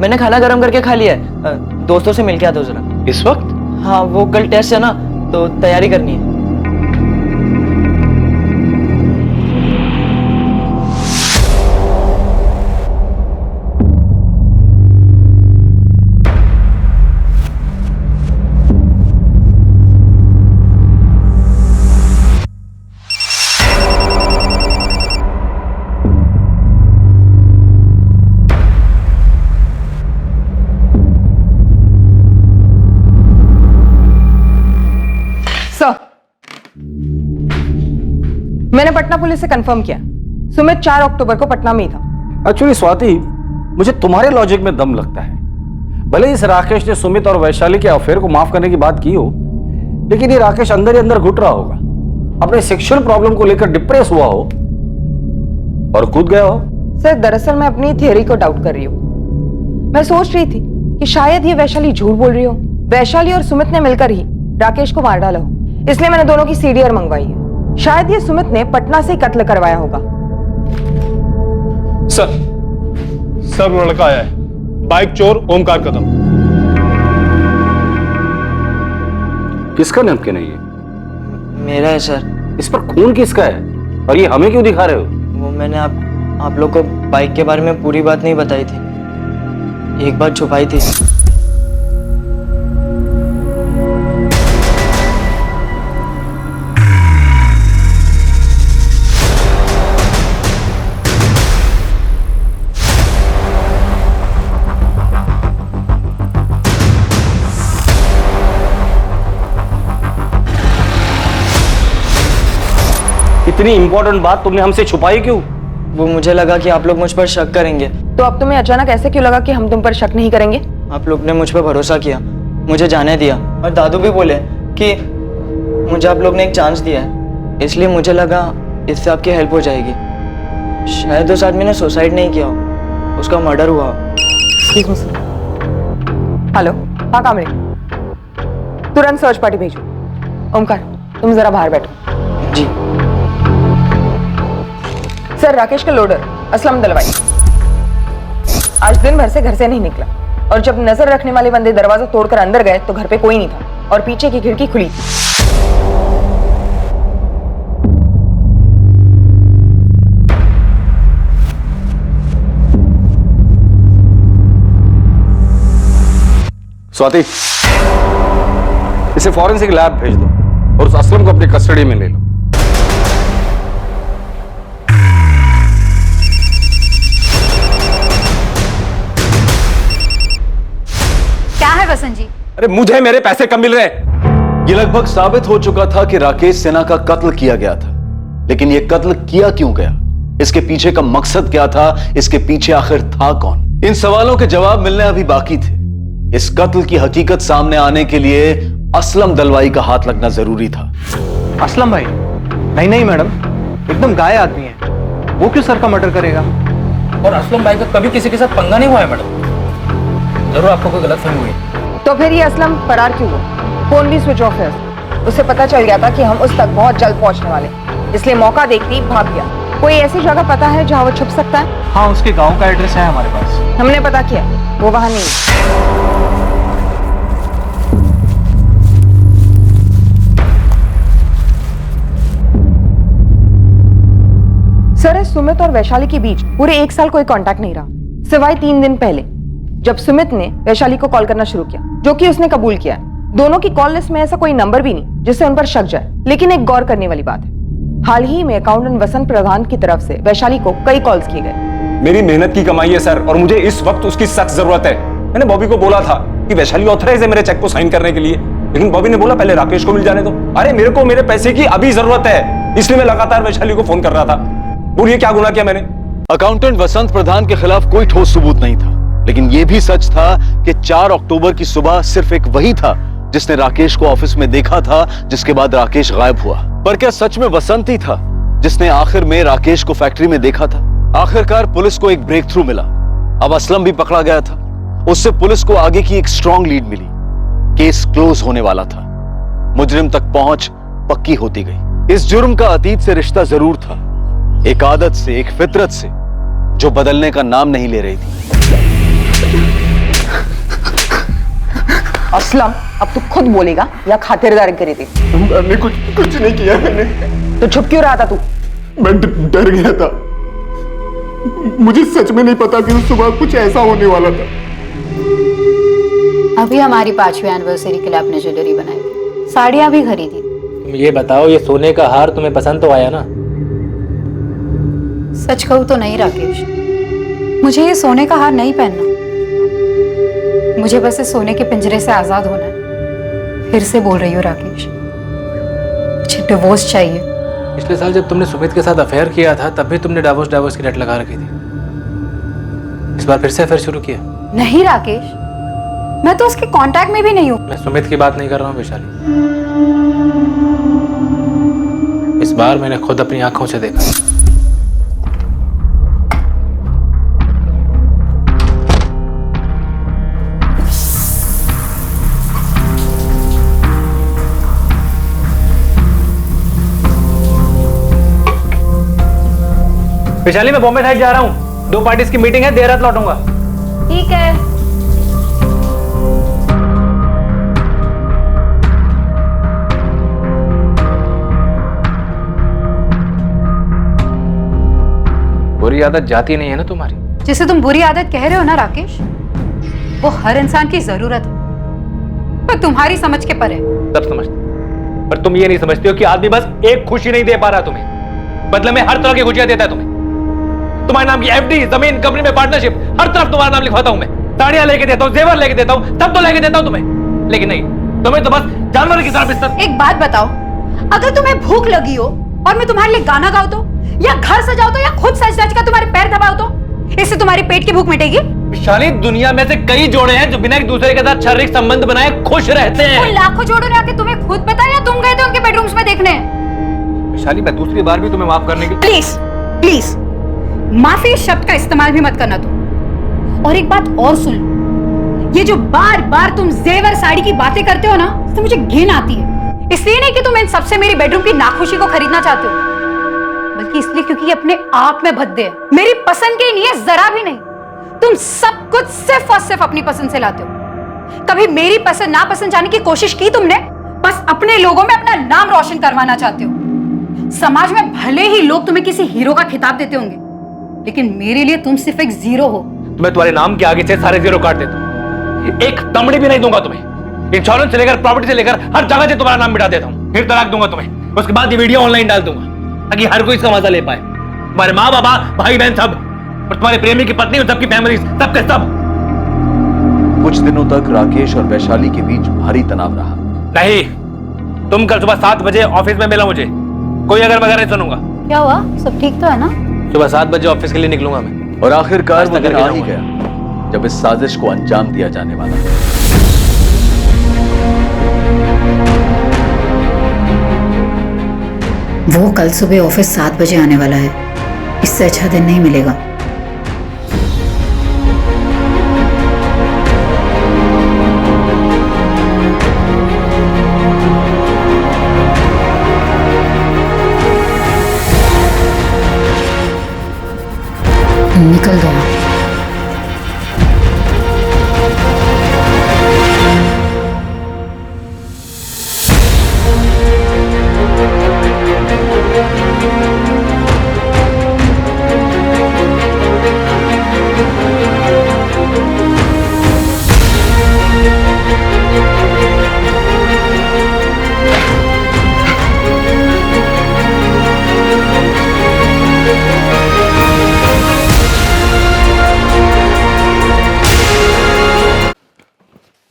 Speaker 7: मैंने खाना गर्म करके खा लिया है। दोस्तों से मिल के आता हूँ जरा।
Speaker 8: इस वक्त?
Speaker 7: हाँ, वो कल टेस्ट है ना, तो तैयारी करनी है।
Speaker 4: मैंने पटना पुलिस से कंफर्म किया, सुमित 4 अक्टूबर को पटना में ही था।
Speaker 3: एक्चुअली स्वाति, मुझे तुम्हारे लॉजिक में दम लगता है। भले इस राकेश ने सुमित और वैशाली के अफेयर को माफ करने की बात की हो, लेकिन ये राकेश अंदर ही अंदर घुट रहा होगा, अपने सेक्सुअल प्रॉब्लम को लेकर डिप्रेस हुआ हो और कूद गया हो।
Speaker 4: सर, दरअसल मैं अपनी थियरी को डाउट कर रही हूँ। मैं सोच रही थी कि शायद ये वैशाली झूठ बोल रही हो, वैशाली और सुमित ने मिलकर ही राकेश को मार डाला हो, इसलिए मैंने दोनों की सीडीआर मंगवाई है। शायद ये सुमित ने पटना से ही कत्ल करवाया होगा।
Speaker 11: सर वो लड़का आया है, बाइक चोर ओमकार कदम।
Speaker 3: किसका नैपकिन है ये?
Speaker 7: मेरा है सर।
Speaker 3: इस पर खून किसका है और ये हमें क्यों दिखा रहे हो?
Speaker 7: वो मैंने आप लोग को बाइक के बारे में पूरी बात नहीं बताई थी, एक बात छुपाई थी।
Speaker 3: इतनी इंपॉर्टेंट बात तुमने हमसे छुपाई क्यों?
Speaker 7: वो मुझे लगा कि आप लोग मुझ पर शक करेंगे।
Speaker 4: तो अब तुम्हें अचानक ऐसे क्यों लगा कि हम तुम पर शक नहीं करेंगे?
Speaker 7: आप लोग ने मुझ पर भरोसा किया, मुझे जाने दिया, और दादू भी बोले कि मुझे आप लोग ने एक चांस दिया है, इसलिए मुझे लगा इससे आपकी हेल्प हो जाएगी। शायद उस आदमी ने सुसाइड नहीं किया हो, उसका मर्डर हुआ।
Speaker 4: ठीक हो सर। हेलो, हाँ कामरे, तुरंत सर्च पार्टी भेजो। ओमकार, तुम जरा बाहर बैठो।
Speaker 7: जी
Speaker 4: सर, राकेश का लोडर असलम दलवाई आज दिन भर से घर से नहीं निकला, और जब नजर रखने वाले बंदे दरवाजा तोड़कर अंदर गए तो घर पे कोई नहीं था और पीछे की खिड़की खुली थी।
Speaker 3: स्वाति, इसे फॉरेंसिक लैब भेज दो और उस असलम को अपनी कस्टडी में ले लो।
Speaker 5: क्या है वसंत जी?
Speaker 6: अरे मुझे मेरे पैसे कम मिल रहे हैं। ये लगभग साबित हो चुका था कि राकेश सिन्हा का कत्ल किया गया था, लेकिन ये कत्ल किया क्यों गया इसके पीछे का मकसद क्या था? इसके पीछे आखिर था कौन? इन सवालों के जवाब मिलने अभी बाकी थे। इस कत्ल की हकीकत सामने आने के लिए असलम दलवाई का हाथ लगना जरूरी था।
Speaker 7: असलम भाई? नहीं नहीं मैडम, एकदम गाय आदमी है, वो क्यों सर का मर्डर करेगा?
Speaker 12: और असलम भाई का कभी किसी के साथ पंगा नहीं हुआ है मैडम, जरूर आपको कोई गलतफहमी हुई।
Speaker 4: तो फिर ये असलम फरार क्यों हुआ? फोन भी स्विच ऑफ है। उसे पता चल गया था कि हम उस तक बहुत जल्द पहुंचने वाले, इसलिए मौका देखते ही भाग गया। कोई ऐसी जगह पता है जहाँ वो छुप सकता है?
Speaker 7: हाँ, उसके गांव का एड्रेस है हमारे पास।
Speaker 4: हमने पता किया, वो वहां नहीं है। सर, सुमित और वैशाली के बीच पूरे 1 साल कोई कांटेक्ट नहीं रहा, सिवाय 3 दिन पहले जब सुमित ने वैशाली को कॉल करना शुरू किया, जो कि उसने कबूल किया है। दोनों की कॉल लिस्ट में ऐसा कोई नंबर भी नहीं जिससे उन पर शक जाए। लेकिन एक गौर करने वाली बात है, हाल ही में अकाउंटेंट वसंत प्रधान की तरफ से वैशाली को कई कॉल्स किए गए।
Speaker 3: मेरी मेहनत की कमाई है सर, और मुझे इस वक्त उसकी सख्त जरूरत है। मैंने बॉबी को बोला था कि वैशाली ऑथराइज है मेरे चेक को साइन करने के लिए, लेकिन बॉबी ने बोला पहले राकेश को मिल जाने दो। अरे मेरे को मेरे पैसे की अभी जरूरत है, इसलिए मैं लगातार वैशाली को फोन कर रहा था। बोलिए क्या गुनाह किया मैंने?
Speaker 6: अकाउंटेंट वसंत प्रधान के खिलाफ कोई ठोस सबूत नहीं था, लेकिन यह भी सच था कि 4 अक्टूबर की सुबह सिर्फ एक वही था जिसने राकेश को ऑफिस में देखा था, जिसके बाद राकेश गायब हुआ। पर क्या सच में वसंत ही था जिसने आखिर में राकेश को फैक्ट्री में देखा था? आखिरकार पुलिस को एक ब्रेक थ्रू मिला। अब असलम भी पकड़ा गया था। उससे पुलिस को आगे की एक स्ट्रॉन्ग लीड मिली। केस क्लोज होने वाला था, मुजरिम तक पहुंच पक्की होती गई। इस जुर्म का अतीत से रिश्ता जरूर था, एक आदत से, एक फितरत से, जो बदलने का नाम नहीं ले रही थी।
Speaker 4: असलम, अब तू खुद बोलेगा या खातिरदारी करी थी?
Speaker 10: मैंने कुछ नहीं किया। मैंने
Speaker 4: तो छुप क्यों रहा था तू?
Speaker 10: मैं डर गया था, मुझे सच में नहीं पता कि उस सुबह कुछ ऐसा होने वाला था।
Speaker 5: अभी हमारी 5वीं एनिवर्सरी के लिए आपने ज्वेलरी बनाई थी, साड़ियां भी खरीदी।
Speaker 8: तुम ये बताओ, ये सोने का हार तुम्हें पसंद तो आया ना?
Speaker 5: सच कहूं तो नहीं राकेश, मुझे ये सोने का हार नहीं पहनना। मुझे बस इस सोने के पिंजरे से आजाद होना है। फिर से बोल रही हूँ राकेश, मुझे डिवोर्स चाहिए।
Speaker 8: पिछले साल जब तुमने सुमित के साथ अफेयर किया था, तब भी तुमने डिवोर्स की रट लगा रखी थी। इस बार फिर से अफेयर शुरू किया?
Speaker 5: नहीं राकेश, मैं तो उसके कांटेक्ट में भी नहीं हूँ।
Speaker 8: मैं सुमित की बात नहीं कर रहा हूँ वैशाली, इस बार मैंने खुद अपनी आंखों से देखा। वैशाली, मैं बॉम्बे साइड जा रहा हूँ, 2 पार्टीज की मीटिंग है, देर रात लौटूंगा।
Speaker 5: ठीक है।
Speaker 8: बुरी आदत जाती नहीं है ना तुम्हारी?
Speaker 5: जिसे तुम बुरी आदत कह रहे हो ना राकेश, वो हर इंसान की जरूरत है, पर तुम्हारी समझ के परे।
Speaker 2: सब समझते, पर तुम ये नहीं समझते हो कि आदमी बस एक खुशी नहीं दे पा रहा तुम्हें, बदले में हर तरह की खुशियां देता है तुम्हें। तुम्हारे नाम की एफडी, जमीन, कंपनी में पार्टनरशिप, हर तरफ तुम्हारा नाम लिखवाता हूं मैं। साड़ियां लेके देता हूं, जेवर लेके देता हूं, सब तो लेके देता हूं तुम्हें, लेकिन नहीं, तुम्हें तो बस जानवर की तरह बिस्तर।
Speaker 5: एक बात बताओ, अगर तुम्हें भूख लगी हो और मैं तुम्हारे लिए गाना गाऊं तो, या घर सजाऊं तो, या खुद सज धज कर तुम्हारे पैर दबाऊं तो, इससे तुम्हारी पेट की भूख मिटेगी?
Speaker 2: विशाली, दुनिया में से कई जोड़े हैं जो बिना एक दूसरे के साथ शारीरिक संबंध बनाए खुश रहते हैं।
Speaker 5: उन लाखों जोड़ों ने आके तुम्हें खुद बताया या तुम गए थे उनके बेडरूम्स में देखने?
Speaker 2: विशाली, मैं दूसरी बार भी तुम्हें माफ करने की।
Speaker 5: प्लीज प्लीज, माफी शब्द का इस्तेमाल भी मत करना तुम। और एक बात और सुन लो, ये जो बार बार तुम जेवर साड़ी की बातें करते हो ना, तो मुझे घिन आती है। इसलिए नहीं कि तुम इन सबसे मेरी बेडरूम की नाखुशी को खरीदना चाहते हो, बल्कि इसलिए क्योंकि ये अपने आप में भद्दे है, मेरी पसंद के नहीं है, जरा भी नहीं। तुम सब कुछ सिर्फ और सिर्फ अपनी पसंद से लाते हो। कभी मेरी पसंद नापसंद जाने की कोशिश की तुमने? बस अपने लोगों में अपना नाम रोशन करवाना चाहते हो। समाज में भले ही लोग तुम्हें किसी हीरो का खिताब देते होंगे, लेकिन मेरे लिए तुम सिर्फ एक जीरो हो।
Speaker 2: मैं तुम्हारे नाम के आगे से सारे जीरो काट देता हूं, एक तमड़ी भी नहीं दूंगा तुम्हें। इंश्योरेंस से लेकर प्रॉपर्टी से लेकर हर जगह से तुम्हारा नाम मिटा देता हूं, फिर तलाक दूंगा तुम्हें। उसके बाद ये वीडियो ऑनलाइन डाल दूंगा ताकि हर कोई इसका मजा ले पाए। तुम्हारे माँ बाबा, भाई बहन सब, और तुम्हारे प्रेमी की पत्नी, सबकी फैमिली, सबके सब।
Speaker 6: कुछ दिनों तक राकेश और वैशाली के बीच भारी तनाव रहा।
Speaker 2: नहीं, तुम कल सुबह 7 बजे ऑफिस में मिला मुझे, कोई अगर वगैरह नहीं सुनूंगा।
Speaker 5: क्या हुआ? सब ठीक तो है ना?
Speaker 2: सुबह 7 बजे ऑफिस के लिए निकलूंगा मैं।
Speaker 6: और आखिरकार वो
Speaker 2: नाश्ता
Speaker 6: दिन
Speaker 2: करके
Speaker 6: आ ही
Speaker 2: जाऊंगा।
Speaker 6: गया जब इस साजिश को अंजाम दिया जाने वाला था।
Speaker 5: वो कल सुबह ऑफिस 7 बजे आने वाला है। इससे अच्छा दिन नहीं मिलेगा। निकल गया।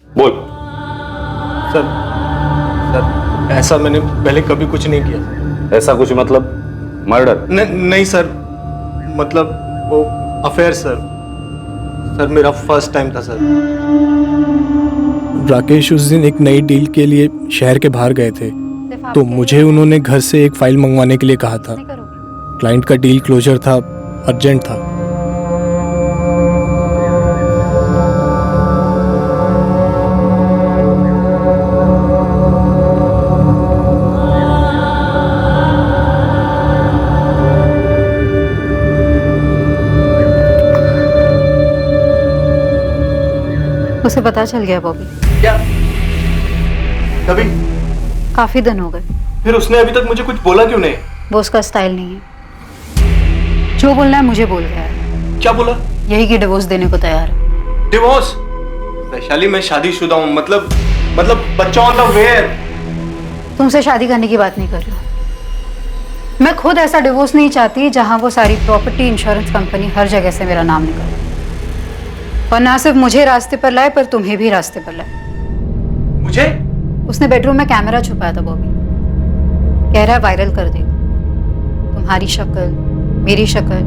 Speaker 3: बोल।
Speaker 11: सर ऐसा मैंने पहले कभी कुछ नहीं किया।
Speaker 3: ऐसा कुछ मतलब मर्डर?
Speaker 11: नहीं सर, मतलब वो अफेयर सर। सर मेरा फर्स्ट टाइम था सर। राकेश उस दिन एक नई डील के लिए शहर के बाहर गए थे, तो मुझे उन्होंने घर से एक फाइल मंगवाने के लिए कहा था। क्लाइंट का डील क्लोजर था, अर्जेंट था।
Speaker 5: उसे पता चल गया बॉबी।
Speaker 11: क्या? कभी?
Speaker 5: काफी दिन हो गए।
Speaker 11: फिर उसने अभी तक मुझे कुछ बोला क्यों नहीं?
Speaker 5: वो उसका स्टाइल नहीं है। जो बोलना है मुझे बोल गया है।
Speaker 11: क्या बोला?
Speaker 5: यही कि डिवोर्स देने को तैयार है।
Speaker 11: डिवोर्स? वैशाली मैं शादीशुदा हूँ, मतलब बच्चा ऑन द वे है।
Speaker 5: तुमसे शादी करने की बात नहीं कर रही हूँ। मैं खुद ऐसा डिवोर्स नहीं चाहती जहां वो सारी प्रॉपर्टी, इंश्योरेंस कंपनी हर जगह से मेरा नाम निकाले, और ना सिर्फ मुझे रास्ते पर लाए पर तुम्हें भी रास्ते पर लाए।
Speaker 11: मुझे?
Speaker 5: उसने बेडरूम में कैमरा छुपाया था बॉबी। कह रहा है वायरल कर देगा। तुम्हारी शक्ल, मेरी शक्ल,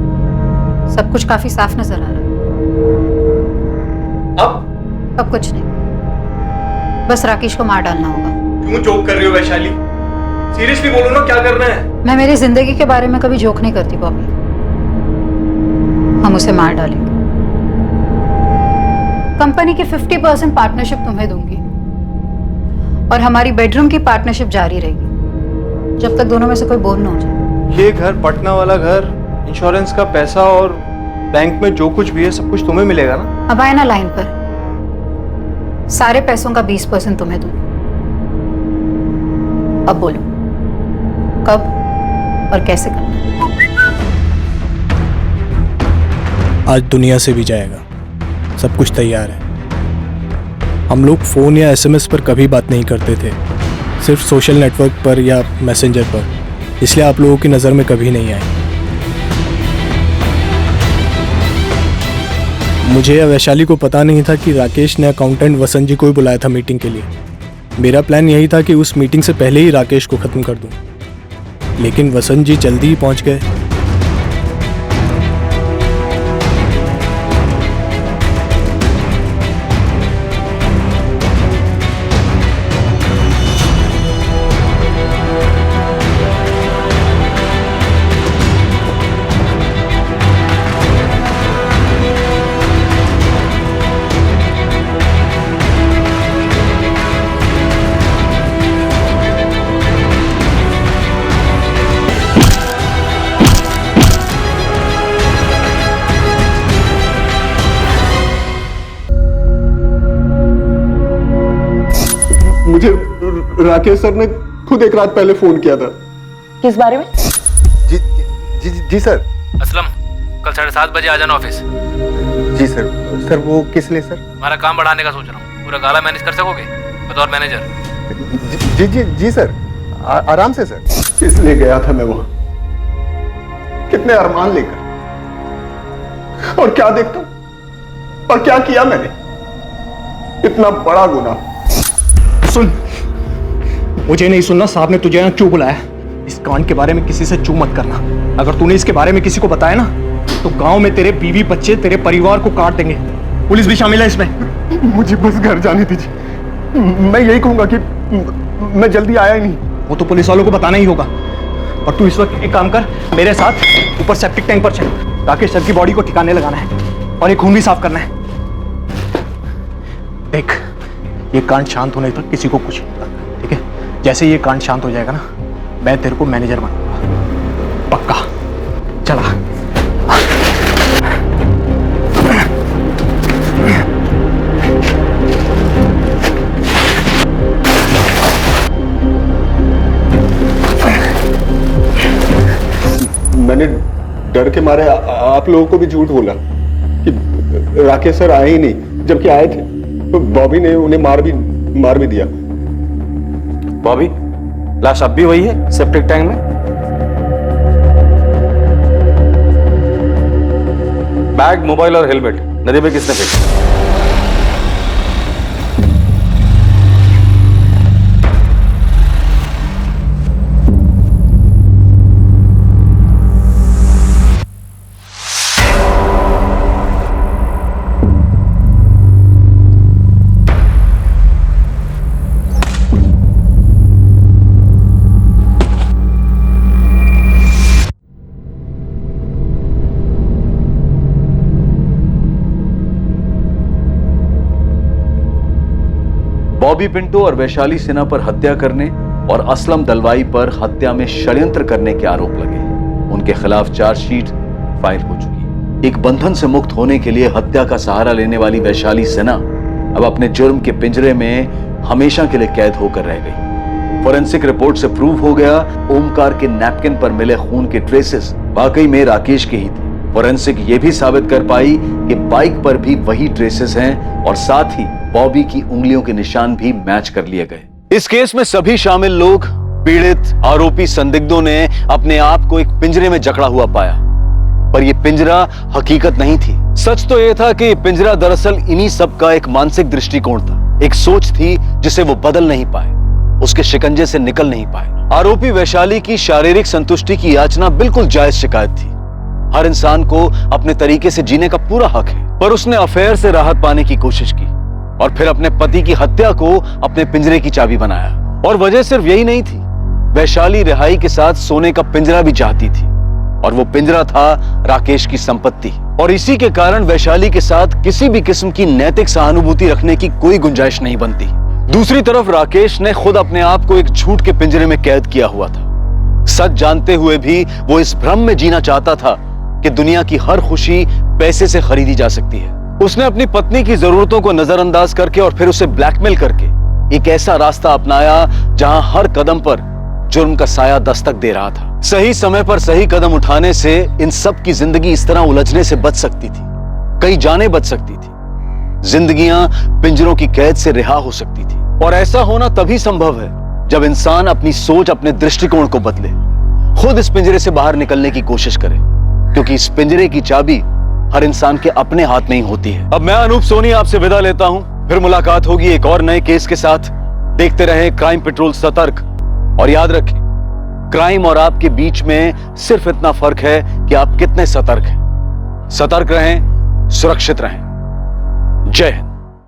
Speaker 5: सब कुछ काफी साफ नजर आ रहा है। अब कुछ नहीं, बस राकेश को मार डालना होगा।
Speaker 11: क्यों जोक कर रही हो वैशाली? सीरियसली बोलो ना, क्या करना है?
Speaker 5: मैं मेरी जिंदगी के बारे में कभी जोक नहीं करती बॉबी। हम उसे मार डालेंगे। कंपनी की 50% पार्टनरशिप तुम्हें दूंगी, और हमारी बेडरूम की पार्टनरशिप जारी रहेगी जब तक दोनों में से कोई बोर ना हो जाए।
Speaker 11: ये घर, पटना वाला घर, इंश्योरेंस का पैसा और बैंक में जो कुछ भी है सब कुछ तुम्हें मिलेगा ना?
Speaker 5: अब आए ना लाइन पर। सारे पैसों का 20% तुम्हें दूंगी। अब बोलो कब और कैसे करना?
Speaker 11: आज दुनिया से भी जाएगा, सब कुछ तैयार है। हम लोग फ़ोन या SMS पर कभी बात नहीं करते थे, सिर्फ सोशल नेटवर्क पर या मैसेंजर पर, इसलिए आप लोगों की नज़र में कभी नहीं आए। मुझे या वैशाली को पता नहीं था कि राकेश ने अकाउंटेंट वसंत जी को ही बुलाया था मीटिंग के लिए। मेरा प्लान यही था कि उस मीटिंग से पहले ही राकेश को ख़त्म कर दूं, लेकिन वसंत जी जल्दी ही पहुंच गए।
Speaker 14: मुझे राकेश सर ने खुद एक रात पहले फोन किया था।
Speaker 4: किस बारे में?
Speaker 14: जी सर।
Speaker 12: असलम, कल 7:30 बजे आ जाना ऑफिस।
Speaker 14: जी सर। सर वो किस लिए सर?
Speaker 12: हमारा काम बढ़ाने का सोच रहा हूँ। पूरा गाला मैनेज कर सकोगे बतौर मैनेजर?
Speaker 14: जी सर, आराम से सर। किस लिए गया था मैं वहां? कितने अरमान लेकर, और क्या देखता हूं, और क्या किया मैंने? इतना बड़ा गुनाह।
Speaker 10: सुन, मुझे नहीं सुनना। साहब ने तुझे यहाँ क्यों बुलाया?
Speaker 11: इस कांड के बारे में किसी से चू मत करना। अगर तूने इसके बारे में किसी को बताया ना तो गांव में तेरे बीवी बच्चे तेरे परिवार को काट देंगे। पुलिस भी शामिल है इसमें।
Speaker 14: मुझे बस घर जाने दीजिए, मैं यही कहूंगा कि मैं जल्दी आया ही नहीं।
Speaker 11: वो तो पुलिस वालों को बताना ही होगा। और तू इस वक्त एक काम कर, मेरे साथ ऊपर सेप्टिक टैंक पर चल। राकेश सर की बॉडी को ठिकाने लगाना है और ये खून भी साफ करना है। देख, ये कांड शांत होने तक किसी को कुछ नहीं पता, ठीक है? जैसे ये कांड शांत हो जाएगा ना, मैं तेरे को मैनेजर बनाऊंगा, पक्का। चला।
Speaker 14: मैंने डर के मारे आप लोगों को भी झूठ बोला कि राकेश सर आए ही नहीं, जबकि आए थे। तो बॉबी ने उन्हें मार भी दिया।
Speaker 3: बॉबी, लाश अब भी वही है सेप्टिक टैंक में? बैग, मोबाइल और हेलमेट नदी में किसने फेंका?
Speaker 6: बॉबी पिंटो और वैशाली सिन्हा पर हत्या करने और असलम दलवाई पर हत्या में षड्यंत्र करने के आरोप लगे। उनके खिलाफ चार्जशीट फाइल हो चुकी है। एक बंधन से मुक्त होने के लिए हत्या का सहारा लेने वाली वैशाली सिन्हा अब अपने जुर्म के पिंजरे में हमेशा के लिए कैद होकर रह गई। फोरेंसिक रिपोर्ट से प्रूव हो गया, ओमकार के नैपकिन पर मिले खून के ट्रेसेस वाकई में राकेश के ही थे। फोरेंसिक ये भी साबित कर पाई कि बाइक पर भी वही ट्रेसेस हैं और साथ ही बॉबी की उंगलियों के निशान भी मैच कर लिए गए। इस केस में सभी शामिल लोग, पीड़ित, आरोपी, संदिग्धों ने अपने आप को एक पिंजरे में जकड़ा हुआ पाया, पर यह पिंजरा हकीकत नहीं थी। सच तो यह था कि पिंजरा दरअसल इन्हीं सब का एक मानसिक दृष्टिकोण था, एक सोच थी जिसे वो बदल नहीं पाए, उसके शिकंजे से निकल नहीं पाए। आरोपी वैशाली की शारीरिक संतुष्टि की याचना बिल्कुल जायज शिकायत थी। हर इंसान को अपने तरीके से जीने का पूरा हक है, पर उसने अफेयर से राहत पाने की कोशिश की और फिर अपने पति की हत्या को अपने पिंजरे की चाबी बनाया। और वजह सिर्फ यही नहीं थी, वैशाली रिहाई के साथ सोने का पिंजरा भी चाहती थी और वो पिंजरा था राकेश की संपत्ति। और इसी के कारण वैशाली के साथ किसी भी किस्म की नैतिक सहानुभूति रखने की कोई गुंजाइश नहीं बनती। दूसरी तरफ राकेश ने खुद अपने आप को एक झूठ के पिंजरे में कैद किया हुआ था। सच जानते हुए भी वो इस भ्रम में जीना चाहता था कि दुनिया की हर खुशी पैसे से खरीदी जा सकती है। उसने अपनी पत्नी की जरूरतों को नजरअंदाज करके और फिर उसे ब्लैकमेल करके एक ऐसा रास्ता अपनाया जहां हर कदम पर जुर्म का साया दस्तक दे रहा था। सही समय पर सही कदम उठाने से इन सब की जिंदगी इस तरह उलझने से बच सकती थी, कई जानें बच सकती थी, जिंदगियां पिंजरों की कैद से रिहा हो सकती थी। और ऐसा होना तभी संभव है जब इंसान अपनी सोच, अपने दृष्टिकोण को बदले, खुद इस पिंजरे से बाहर निकलने की कोशिश करे, क्योंकि इस पिंजरे की चाबी हर इंसान के अपने हाथ में ही होती है। अब मैं अनूप सोनी आपसे विदा लेता हूं, फिर मुलाकात होगी एक और नए केस के साथ। देखते रहें क्राइम पेट्रोल सतर्क, और याद रखें, क्राइम और आपके बीच में सिर्फ इतना फर्क है कि आप कितने सतर्क हैं। सतर्क रहें, सुरक्षित रहें। जय हिंद।